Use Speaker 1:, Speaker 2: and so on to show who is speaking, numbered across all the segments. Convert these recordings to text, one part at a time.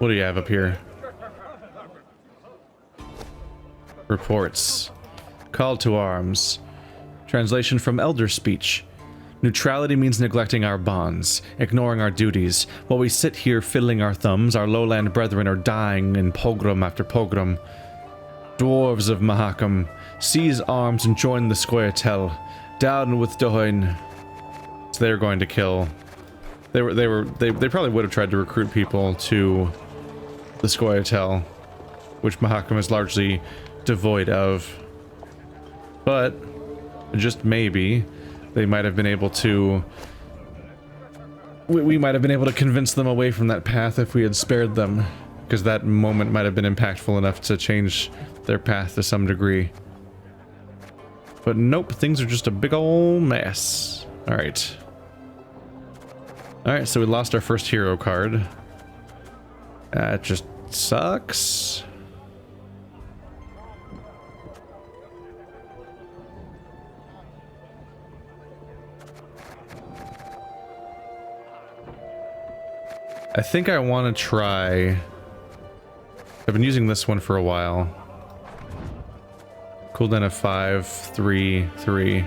Speaker 1: What do you have up here? Reports. Call to arms. Translation from Elder Speech. Neutrality means neglecting our bonds, ignoring our duties. While we sit here fiddling our thumbs, our lowland brethren are dying in pogrom after pogrom. Dwarves of Mahakam, seize arms and join the Scoia'tael. Down with Dohain. So they're going to kill. They probably would have tried to recruit people to the Scoia'tael, which Mahakam is largely devoid of. But just maybe they might have been able to. We might have been able to convince them away from that path if we had spared them, because that moment might have been impactful enough to change their path to some degree. But nope, things are just a big old mess. Alright. Alright, so we lost our first hero card. That just sucks. I think I want to try. I've been using this one for a while. Cooldown of 5, 3, 3.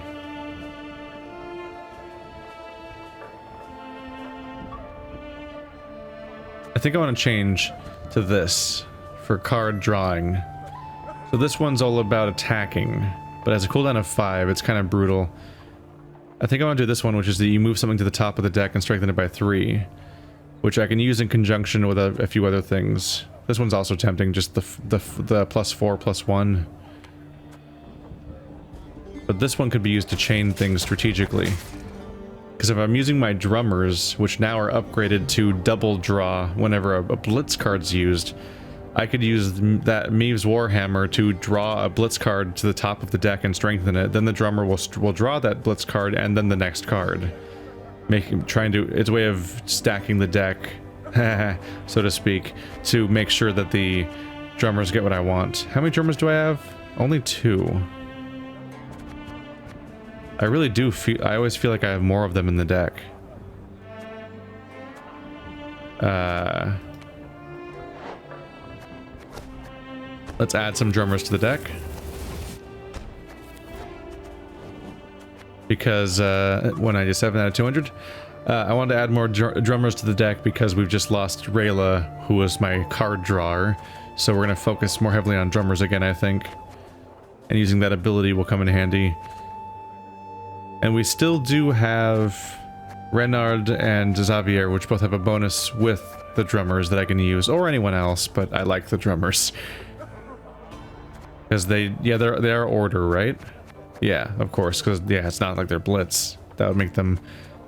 Speaker 1: I think I want to change to this for card drawing. So this one's all about attacking, but as a cooldown of 5, it's kind of brutal. I think I want to do this one, which is that you move something to the top of the deck and strengthen it by 3. Which I can use in conjunction with a few other things. This one's also tempting, just the +4, +1. But this one could be used to chain things strategically. Because if I'm using my drummers, which now are upgraded to double draw whenever a blitz card's used, I could use that Meve's Warhammer to draw a blitz card to the top of the deck and strengthen it. Then the drummer will draw that blitz card and then the next card. It's a way of stacking the deck, so to speak, to make sure that the drummers get what I want. How many drummers do I have? Only 2. I really do I always feel like I have more of them in the deck. Let's add some drummers to the deck. Because 197 out of 200. I wanted to add more drummers to the deck because we've just lost Rayla, who was my card drawer. So we're going to focus more heavily on drummers again, I think. And using that ability will come in handy. And we still do have Renard and Xavier, which both have a bonus with the drummers that I can use, or anyone else, but I like the drummers. Because they are order, right? Yeah, of course, because, yeah, it's not like they're blitz. That would make them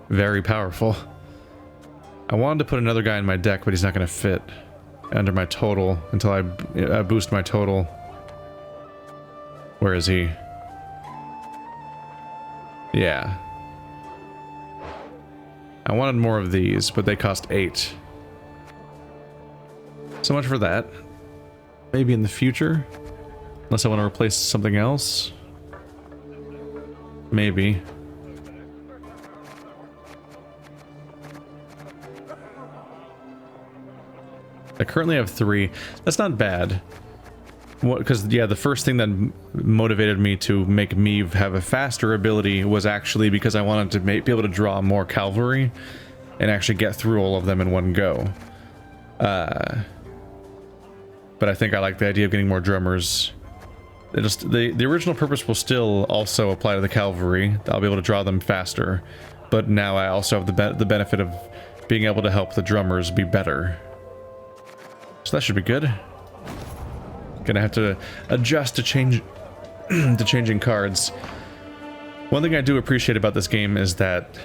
Speaker 1: very powerful. I wanted to put another guy in my deck, but he's not going to fit under my total until I boost my total. Where is he? Yeah. I wanted more of these, but they cost 8. So much for that. Maybe in the future? Unless I want to replace something else? Maybe. I currently have 3. That's not bad. Because, yeah, the first thing that motivated me to make Meve have a faster ability was actually because I wanted to be able to draw more cavalry and actually get through all of them in one go. But I think I like the idea of getting more drummers. The original purpose will still also apply to the cavalry. I'll be able to draw them faster. But now I also have the benefit of being able to help the drummers be better. So that should be good. Gonna have to adjust to change to changing cards. One thing I do appreciate about this game is that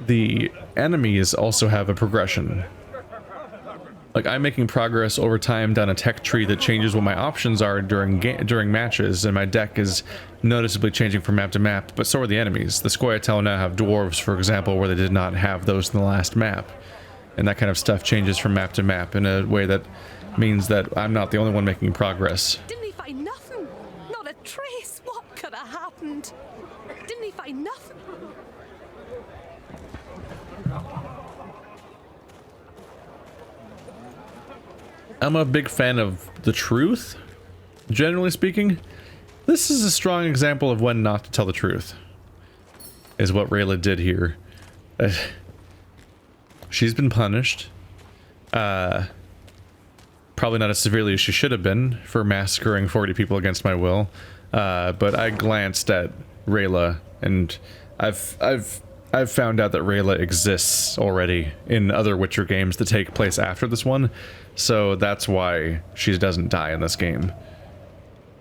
Speaker 1: the enemies also have a progression. Like, I'm making progress over time down a tech tree that changes what my options are during matches, and my deck is noticeably changing from map to map, but so are the enemies. The Scoia'tael now have dwarves, for example, where they did not have those in the last map. And that kind of stuff changes from map to map in a way that means that I'm not the only one making progress.
Speaker 2: Didn't he find nothing? Not a trace. What could have happened? Didn't he find nothing?
Speaker 1: I'm a big fan of the truth, generally speaking. This is a strong example of when not to tell the truth, is what Rayla did here. She's been punished. Probably not as severely as she should have been for massacring 40 people against my will. But I glanced at Rayla, and I've found out that Rayla exists already in other Witcher games that take place after this one, so that's why she doesn't die in this game.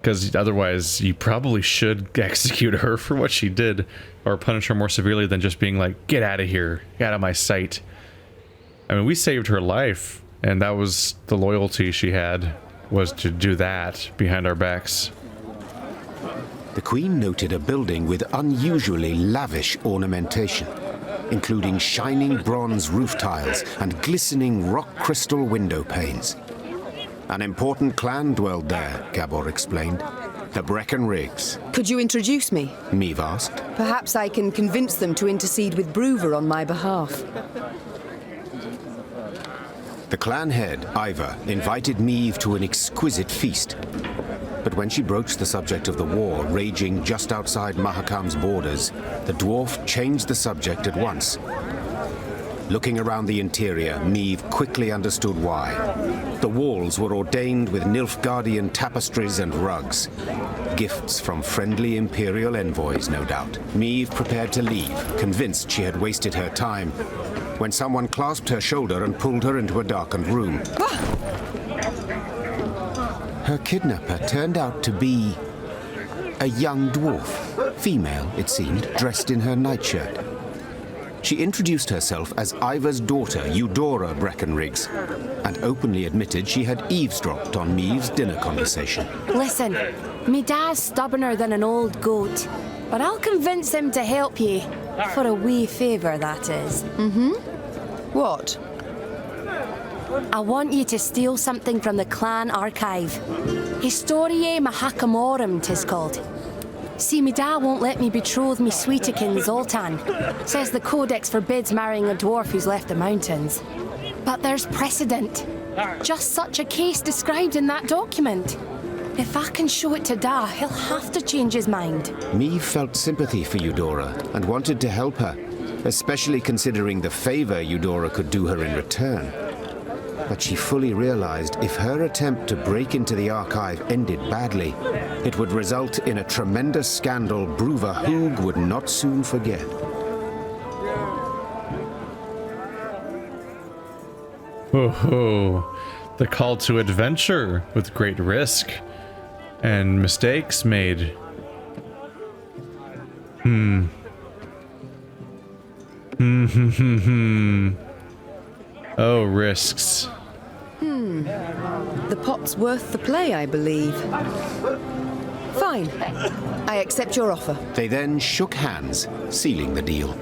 Speaker 1: Because otherwise, you probably should execute her for what she did, or punish her more severely than just being like, get out of here, get out of my sight. I mean, we saved her life, and that was the loyalty she had, was to do that behind our backs.
Speaker 3: The Queen noted a building with unusually lavish ornamentation, including shining bronze roof tiles and glistening rock crystal window panes. An important clan dwelled there, Gabor explained. The Breckenrigs.
Speaker 4: Could you introduce me?
Speaker 3: Meve asked.
Speaker 4: Perhaps I can convince them to intercede with Bruver on my behalf.
Speaker 3: The clan head, Iva, invited Meve to an exquisite feast. But when she broached the subject of the war raging just outside Mahakam's borders, the dwarf changed the subject at once. Looking around the interior, Meve quickly understood why. The walls were ordained with Nilfgaardian tapestries and rugs. Gifts from friendly Imperial envoys, no doubt. Meve prepared to leave, convinced she had wasted her time, when someone clasped her shoulder and pulled her into a darkened room. Her kidnapper turned out to be a young dwarf, female, it seemed, dressed in her nightshirt. She introduced herself as Iva's daughter, Eudora Breckenrigs, and openly admitted she had eavesdropped on Meve's dinner conversation.
Speaker 5: Listen, me dad's stubborner than an old goat, but I'll convince him to help you. For a wee favour, that is.
Speaker 4: What?
Speaker 5: I want you to steal something from the clan archive. Historiae Mahakamorum, 'tis called. See, me dad won't let me betroth me sweetekin Zoltan. Says the codex forbids marrying a dwarf who's left the mountains. But there's precedent. Just such a case described in that document. If I can show it to Da, he'll have to change his mind.
Speaker 3: Meve felt sympathy for Eudora and wanted to help her, especially considering the favor Eudora could do her in return. But she fully realized if her attempt to break into the archive ended badly, it would result in a tremendous scandal Bruver Hoog would not soon forget.
Speaker 1: Oh, the call to adventure with great risk and mistakes made. Oh, risks.
Speaker 4: The pot's worth the play, I believe. Fine. I accept your offer.
Speaker 3: They then shook hands, sealing the deal.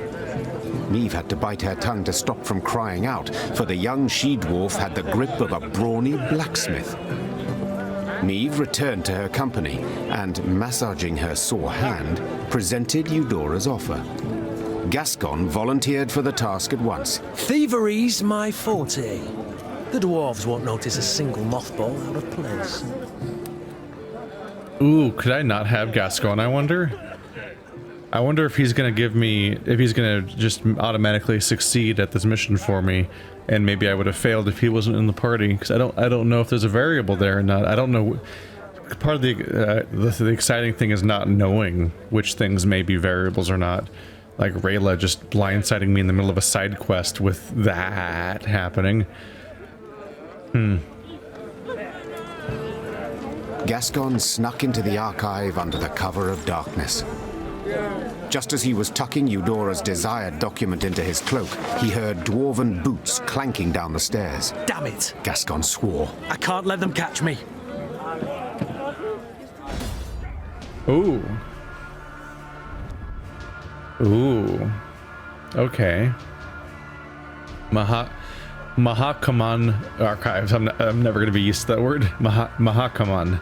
Speaker 3: Meve had to bite her tongue to stop from crying out, for the young she-dwarf had the grip of a brawny blacksmith. Meve returned to her company and, massaging her sore hand, presented Eudora's offer. Gascon volunteered for the task at once.
Speaker 6: Thievery's my forte. The dwarves won't notice a single mothball out of place.
Speaker 1: Ooh, could I not have Gascon, I wonder? I wonder if he's gonna give me, if he's gonna just automatically succeed at this mission for me, and maybe I would have failed if he wasn't in the party, because I don't know if there's a variable there or not. I don't know. Part of the exciting thing is not knowing which things may be variables or not. Like Rayla just blindsiding me in the middle of a side quest with that happening.
Speaker 3: Gascon snuck into the archive under the cover of darkness. Just as he was tucking Eudora's desired document into his cloak, he heard dwarven boots clanking down the stairs.
Speaker 6: Damn it!
Speaker 3: Gascon swore.
Speaker 6: I can't let them catch me.
Speaker 1: Ooh. Ooh. Okay. Mahakaman archives. I'm never going to be used to that word. Mahakaman.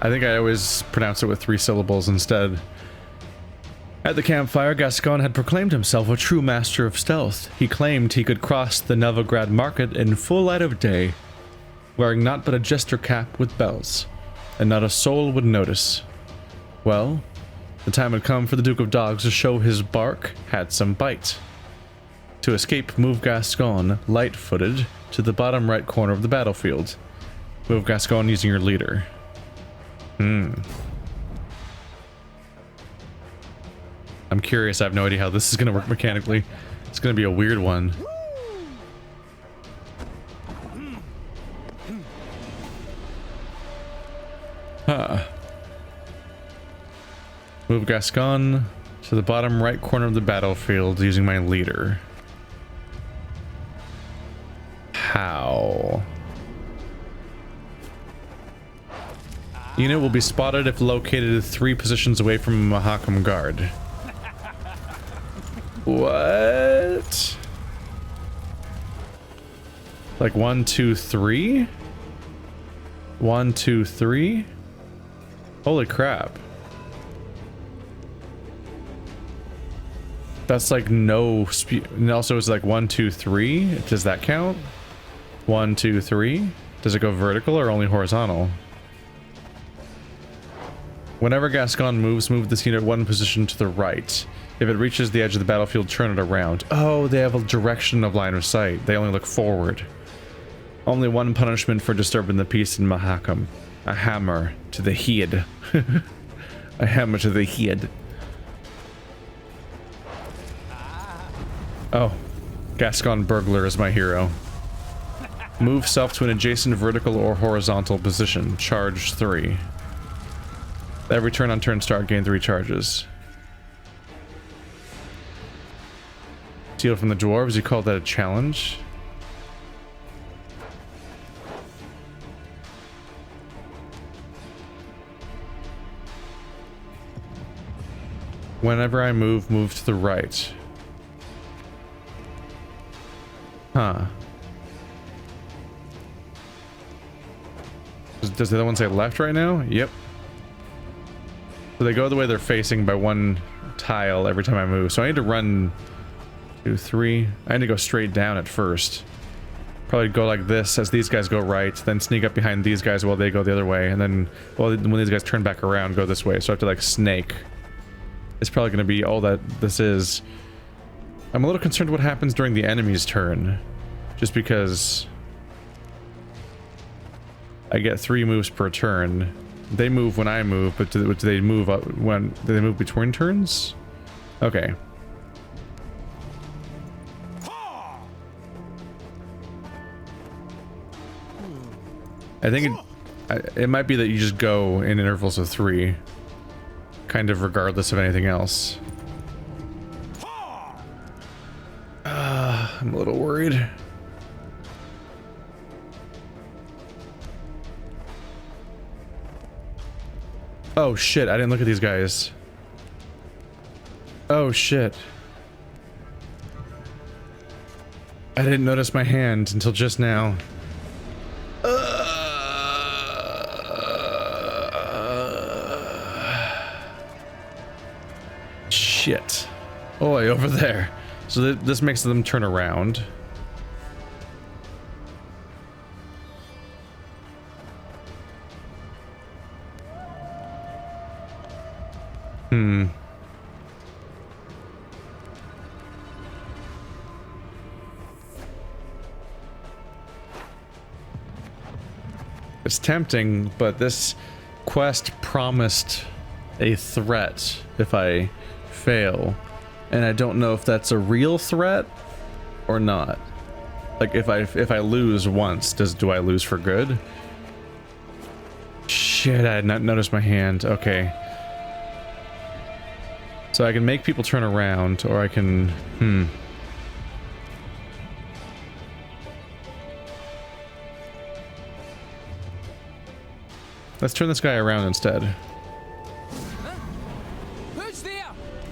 Speaker 1: I think I always pronounce it with 3 syllables instead. At the campfire, Gascon had proclaimed himself a true master of stealth. He claimed he could cross the Novigrad market in full light of day. wearing naught but a jester cap with bells, and not a soul would notice. Well, the time had come for the Duke of Dogs to show his bark had some bite. To escape, move Gascon, light-footed, to the bottom right corner of the battlefield. Move Gascon using your leader. I'm curious, I have no idea how this is going to work mechanically. It's going to be a weird one. Move Gascon to the bottom right corner of the battlefield using my leader. How? Unit will be spotted if located 3 positions away from a Mahakam guard. What? Like 1, 2, 3? 1, 2, 3? Holy crap. That's like no speed. And also it's like 1, 2, 3. Does that count? 1, 2, 3. Does it go vertical or only horizontal? Whenever Gascon moves, move this unit 1 position to the right. If it reaches the edge of the battlefield, turn it around. Oh, they have a direction of line of sight. They only look forward. Only 1 punishment for disturbing the peace in Mahakam. A hammer to the head. A hammer to the head. Oh, Gascon Burglar is my hero. Move self to an adjacent vertical or horizontal position. Charge 3. Every turn on turn start, gain 3 charges. Steal from the dwarves, you call that a challenge? Whenever I move, move to the right. Huh. Does the other one say left right now? Yep. So they go the way they're facing by 1 tile every time I move. So I need to run 2, 3. I need to go straight down at first. Probably go like this as these guys go right, then sneak up behind these guys while they go the other way, and then well, when these guys turn back around, go this way. So I have to like snake. It's probably going to be all that this is. I'm a little concerned what happens during the enemy's turn, just because I get 3 moves per turn. They move when I move, but do they move up when? Do they move between turns? Okay. I think it might be that you just go in intervals of 3, kind of regardless of anything else. I'm a little worried. Oh shit, I didn't look at these guys. Oh shit. I didn't notice my hand until just now. Shit. Oh, over there. So this makes them turn around. It's tempting, but this quest promised a threat if I fail, and I don't know if that's a real threat or not. Like if I lose once, do I lose for good? Shit, I had not noticed my hand. Okay. So I can make people turn around, or I can Let's turn this guy around instead.
Speaker 6: Who's there?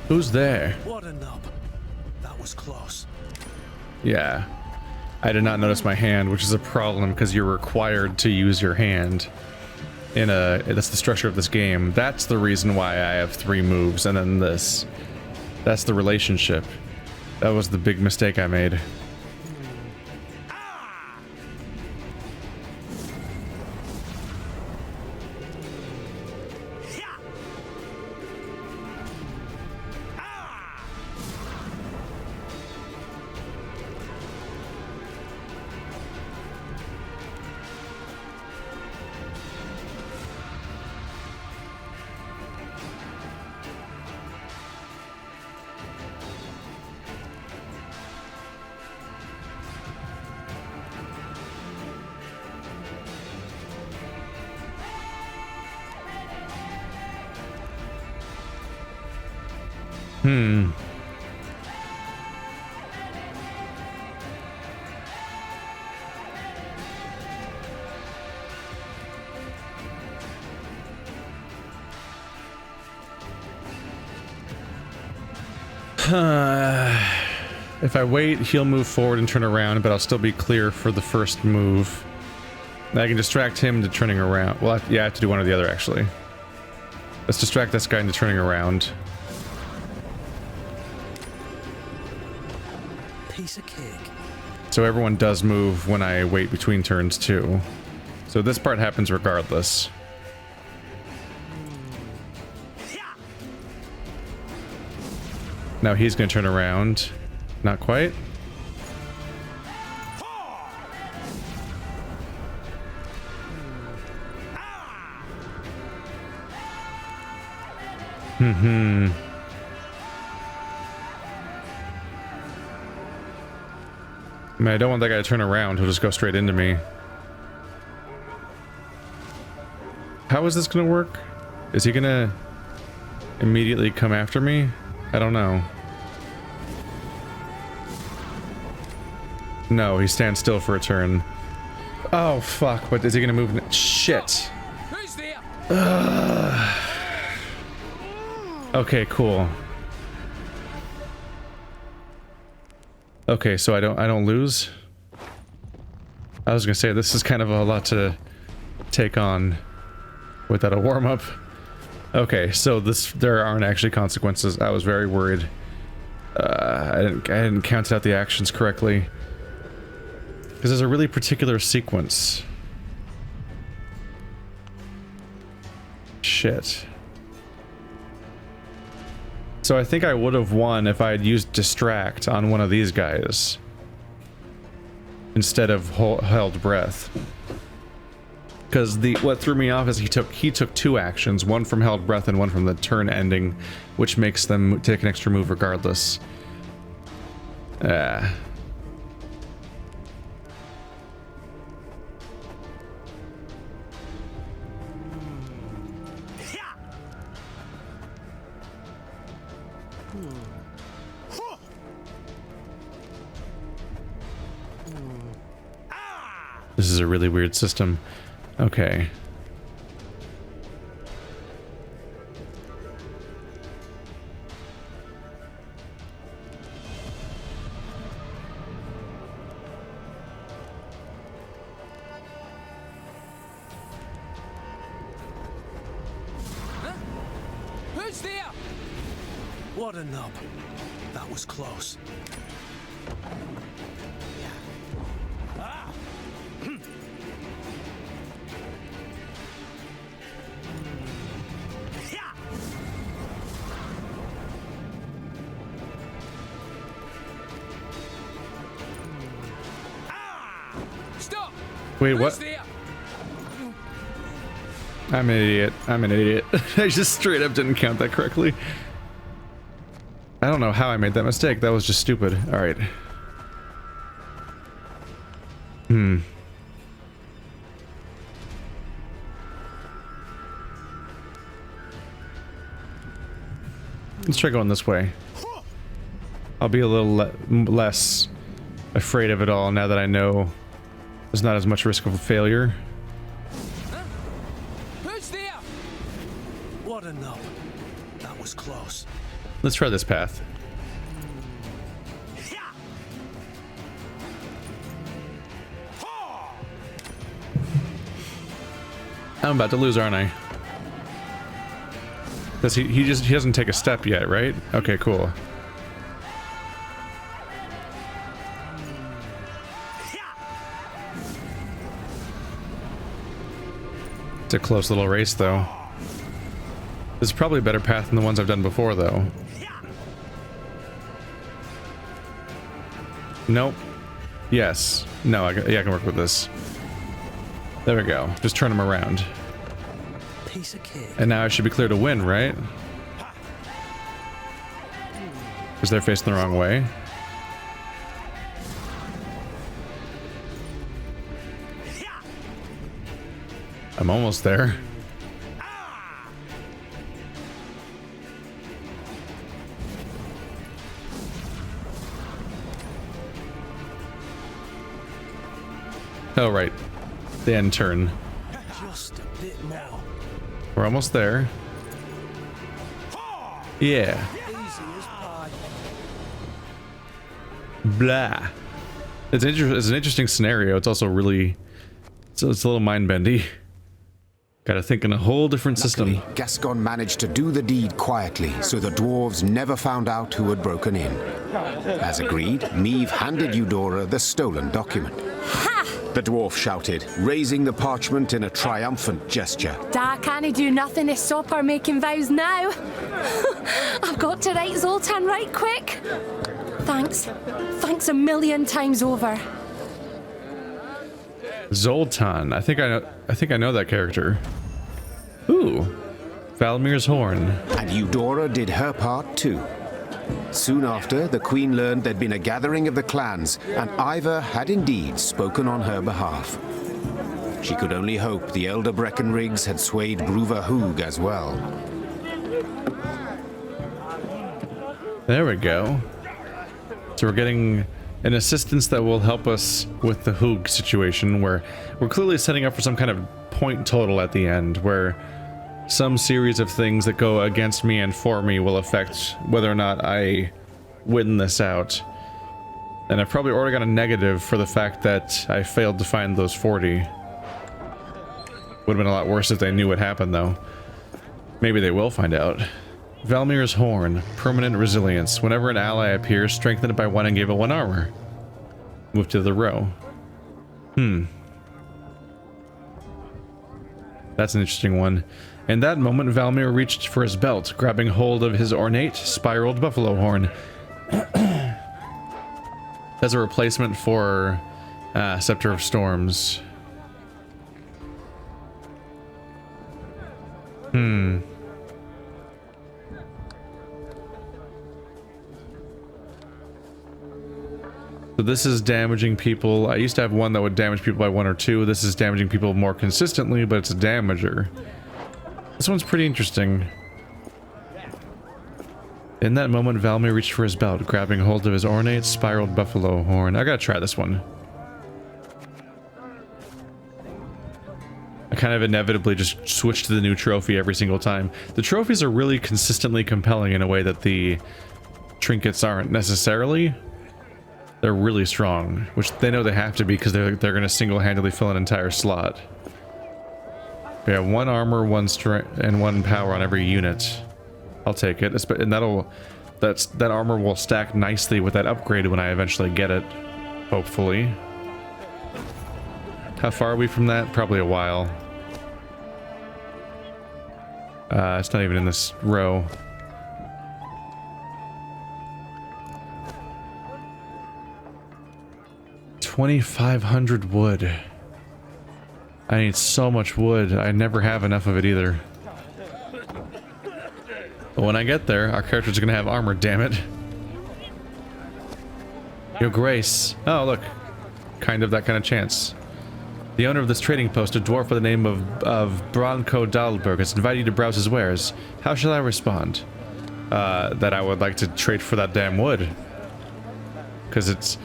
Speaker 1: Who's there?
Speaker 6: What a nub. That was close.
Speaker 1: Yeah. I did not notice my hand, which is a problem because you're required to use your hand. That's the structure of this game. That's the reason why I have 3 moves and then this. That's the relationship. That was the big mistake I made. If I wait, he'll move forward and turn around, but I'll still be clear for the first move. I can distract him to turning around. Well, yeah, I have to do one or the other, actually. Let's distract this guy into turning around.
Speaker 6: Piece of cake.
Speaker 1: So everyone does move when I wait between turns, too. So this part happens regardless. Now he's going to turn around. Not quite. Man, I don't want that guy to turn around. He'll just go straight into me. How is this going to work? Is he going to immediately come after me? I don't know. No, he stands still for a turn. Oh, fuck. What, is he going to move? Shit.
Speaker 6: Who's there?
Speaker 1: Okay, cool. Okay, so I don't lose. I was gonna say this is kind of a lot to take on without a warm-up. Okay, so there aren't actually consequences. I was very worried. I didn't count out the actions correctly. Because there's a really particular sequence. Shit. So I think I would have won if I had used distract on one of these guys instead of held breath. Because what threw me off is he took two actions, one from held breath and one from the turn ending, which makes them take an extra move regardless. This is a really weird system. Okay.
Speaker 6: Huh? Who's there? What a nub. That was close.
Speaker 1: Wait, what? I'm an idiot. I'm an idiot. I just straight up didn't count that correctly. I don't know how I made that mistake. That was just stupid. Alright. Let's try going this way. I'll be a little less afraid of it all now that I know there's not as much risk of a failure.
Speaker 6: Huh? Who's there? What a nub. That was close.
Speaker 1: Let's try this path. I'm about to lose, aren't I? Does he doesn't take a step yet, right? Okay, cool. It's a close little race, though. This is probably a better path than the ones I've done before, though. Nope. Yes. No, yeah, I can work with this. There we go. Just turn them around.
Speaker 6: Piece of cake.
Speaker 1: And now I should be clear to win, right? Because they're facing the wrong way. I'm almost there. Oh, right. The end turn.
Speaker 6: Just a bit more.
Speaker 1: We're almost there. Yeah.
Speaker 6: Easy as pie.
Speaker 1: Blah. It's an interesting scenario. It's also really... it's a little mind-bendy. Gotta think in a whole different system.
Speaker 3: Luckily, Gascon managed to do the deed quietly, so the dwarves never found out who had broken in. As agreed, Meve handed Eudora the stolen document.
Speaker 5: Ha!
Speaker 3: The dwarf shouted, raising the parchment in a triumphant gesture.
Speaker 5: Da can't do nothing to stop her making vows now. I've got to write Zoltan right quick. Thanks. Thanks a million times over.
Speaker 1: Zoltan. I think I know that character. Ooh. Valmir's horn.
Speaker 3: And Eudora did her part too. Soon after, the queen learned there'd been a gathering of the clans, and Iva had indeed spoken on her behalf. She could only hope the elder Breckenrigs had swayed Bruva Hoog as well.
Speaker 1: There we go. So we're getting an assistance that will help us with the Hoog situation, where we're clearly setting up for some kind of point total at the end, where some series of things that go against me and for me will affect whether or not I win this out. And I've probably already got a negative for the fact that I failed to find those 40. Would have been a lot worse if they knew what happened, though. Maybe they will find out. Valmir's horn. Permanent resilience. Whenever an ally appears, strengthen it by 1 and give it 1 armor. Move to the row. That's an interesting one. In that moment, Valmir reached for his belt, grabbing hold of his ornate, spiraled buffalo horn. As a replacement for Scepter of Storms. So this is damaging people. I used to have one that would damage people by 1 or 2. This is damaging people more consistently, but it's a damager. This one's pretty interesting. In that moment, Valmir reached for his belt, grabbing hold of his ornate, spiraled buffalo horn. I gotta try this one. I kind of inevitably just switch to the new trophy every single time. The trophies are really consistently compelling in a way that the trinkets aren't necessarily. They're really strong, which they know they have to be because they're going to single-handedly fill an entire slot. We have 1 armor, 1 strength, and 1 power on every unit. I'll take it, and that armor will stack nicely with that upgrade when I eventually get it, hopefully. How far are we from that? Probably a while. It's not even in this row. $2,500 wood. I need so much wood. I never have enough of it either. But when I get there, our characters are gonna have armor, damn it. Your Grace. Oh, look. Kind of that kind of chance. The owner of this trading post, a dwarf by the name of Branko Dahlberg, has invited you to browse his wares. How shall I respond? That I would like to trade for that damn wood. Because it's...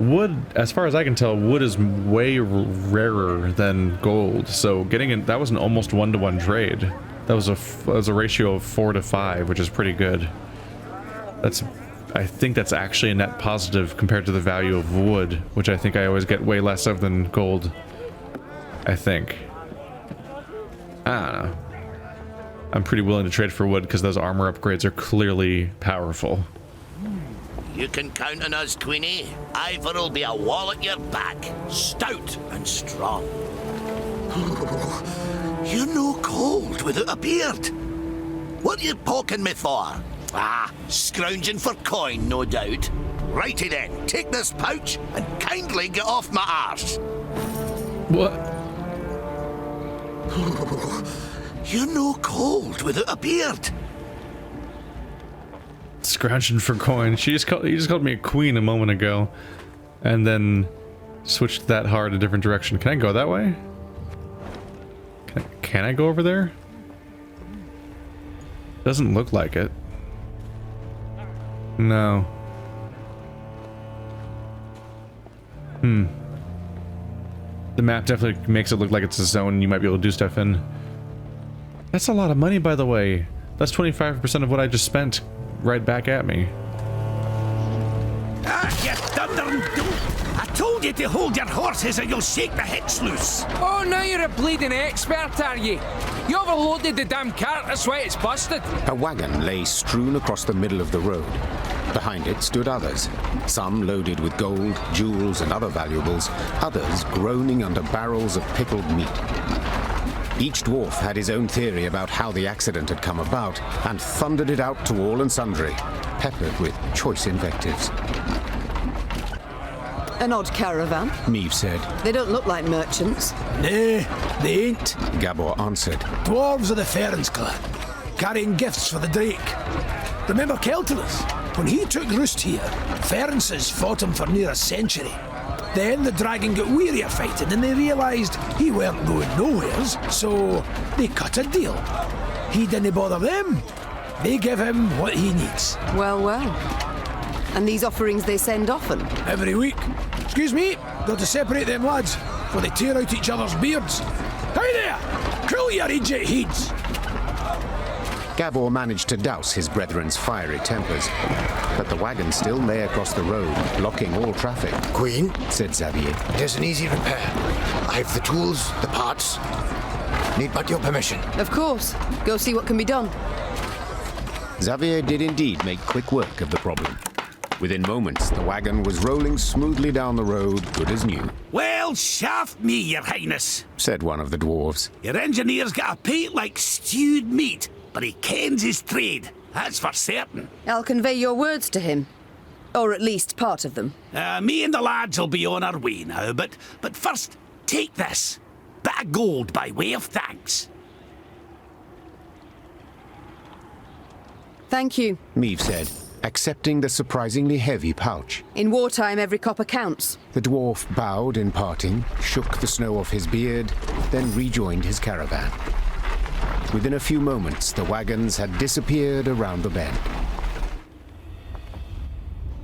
Speaker 1: wood, as far as I can tell, wood is way rarer than gold. So getting it, that was an almost 1-to-1 trade. That was a ratio of 4 to 5, which is pretty good. I think that's actually a net positive compared to the value of wood, which I think I always get way less of than gold. I think. I don't know. I'm pretty willing to trade for wood because those armor upgrades are clearly powerful.
Speaker 7: You can count on us, Queenie. Ivor'll be a wall at your back, stout and strong. You're no cold without a beard. What you poking me for? Ah, scrounging for coin, no doubt. Righty then, take this pouch and kindly get off my arse.
Speaker 1: What?
Speaker 7: You're no cold without a beard.
Speaker 1: Scrounging for coin. He just called me a queen a moment ago, and then switched that hard a different direction. Can I go that way? Can I go over there? Doesn't look like it. No. The map definitely makes it look like it's a zone you might be able to do stuff in. That's a lot of money, by the way. That's 25% of what I just spent right back at me.
Speaker 7: Ah, you thundering dope! I told you to hold your horses or you'll shake the hitch loose.
Speaker 8: Oh, now you're a bleeding expert, are you? You overloaded the damn cart, that's why it's busted.
Speaker 3: A wagon lay strewn across the middle of the road. Behind it stood others, some loaded with gold, jewels, and other valuables, others groaning under barrels of pickled meat. Each dwarf had his own theory about how the accident had come about, and thundered it out to all and sundry, peppered with choice invectives.
Speaker 4: An odd caravan.
Speaker 3: Meve said.
Speaker 4: They don't look like merchants.
Speaker 9: Nay, they ain't.
Speaker 3: Gabor answered.
Speaker 9: Dwarves of the Ferens clan, carrying gifts for the Drake. Remember Keltilus? When he took roost here, Ferences fought him for near a century. Then the dragon got weary of fighting and they realised he weren't going nowheres, so they cut a deal. He didn't bother them. They give him what he needs.
Speaker 4: Well, well. And these offerings they send often?
Speaker 9: Every week. Excuse me, got to separate them lads, for they tear out each other's beards. Hey there! Cool your idiot heads!
Speaker 3: Gabor managed to douse his brethren's fiery tempers, but the wagon still lay across the road, blocking all traffic.
Speaker 10: Queen,
Speaker 3: said Xavier.
Speaker 10: it is an easy repair. I have the tools, the parts. Need but your permission.
Speaker 4: Of course. Go see what can be done.
Speaker 3: Xavier did indeed make quick work of the problem. Within moments, the wagon was rolling smoothly down the road, good as new.
Speaker 7: Well, shaft me, your highness,
Speaker 3: said one of the dwarves.
Speaker 7: Your engineer's got a pate like stewed meat, but he kens his trade, that's for certain.
Speaker 4: I'll convey your words to him. Or at least part of them.
Speaker 7: Me and the lads will be on our way now, but first, take this. Bit of gold by way of thanks.
Speaker 4: Thank you.
Speaker 3: Meve said, accepting the surprisingly heavy pouch.
Speaker 4: In wartime, every copper counts.
Speaker 3: The dwarf bowed in parting, shook the snow off his beard, then rejoined his caravan. Within a few moments, the wagons had disappeared around the bend.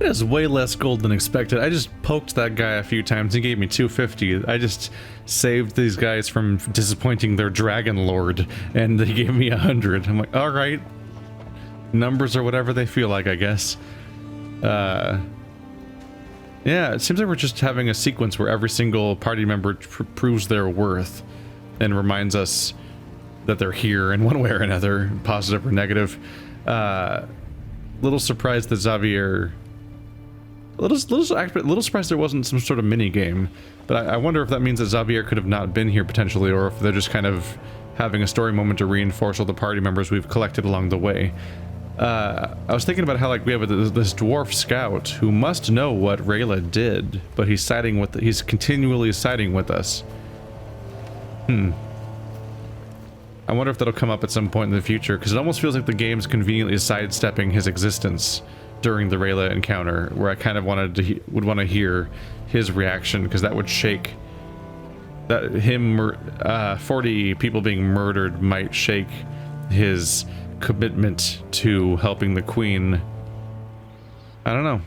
Speaker 1: It is way less gold than expected. I just poked that guy a few times. He gave me 250. I just saved these guys from disappointing their dragon lord, and they gave me 100. I'm like, all right. Numbers are whatever they feel like, I guess. Yeah, it seems like we're just having a sequence where every single party member proves their worth and reminds us that they're here in one way or another, positive or negative. Little surprised that Xavier... little surprised there wasn't some sort of mini game, but I wonder if that means that Xavier could have not been here potentially, or if they're just kind of having a story moment to reinforce all the party members we've collected along the way. I was thinking about how, like, we have this dwarf scout who must know what Rayla did, but he's continually siding with us. I wonder if that'll come up at some point in the future, because it almost feels like the game's conveniently sidestepping his existence during the Rayla encounter, where I kind of would want to hear his reaction, because that would shake... that 40 people being murdered might shake his commitment to helping the queen. I don't know.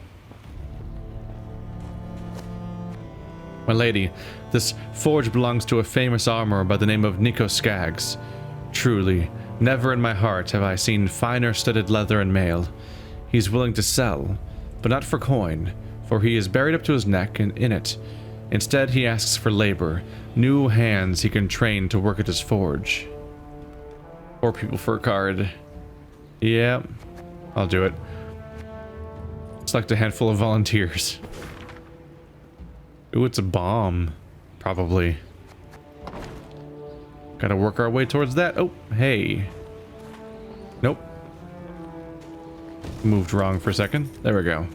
Speaker 1: My lady, this forge belongs to a famous armorer by the name of Nico Skaggs. Truly, never in my heart have I seen finer studded leather and mail. He's willing to sell, but not for coin, for he is buried up to his neck in it. Instead, he asks for labor, new hands he can train to work at his forge. 4 people for a card. Yeah, I'll do it. Select a handful of volunteers. Ooh, it's a bomb. Probably. Gotta work our way towards that. Oh, hey. Nope. Moved wrong for a second. There we go.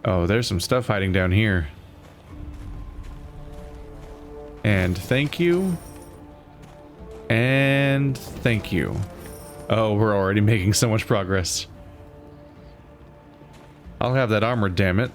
Speaker 1: Oh, there's some stuff hiding down here. And thank you. And thank you. Oh, we're already making so much progress. I'll have that armor, damn it.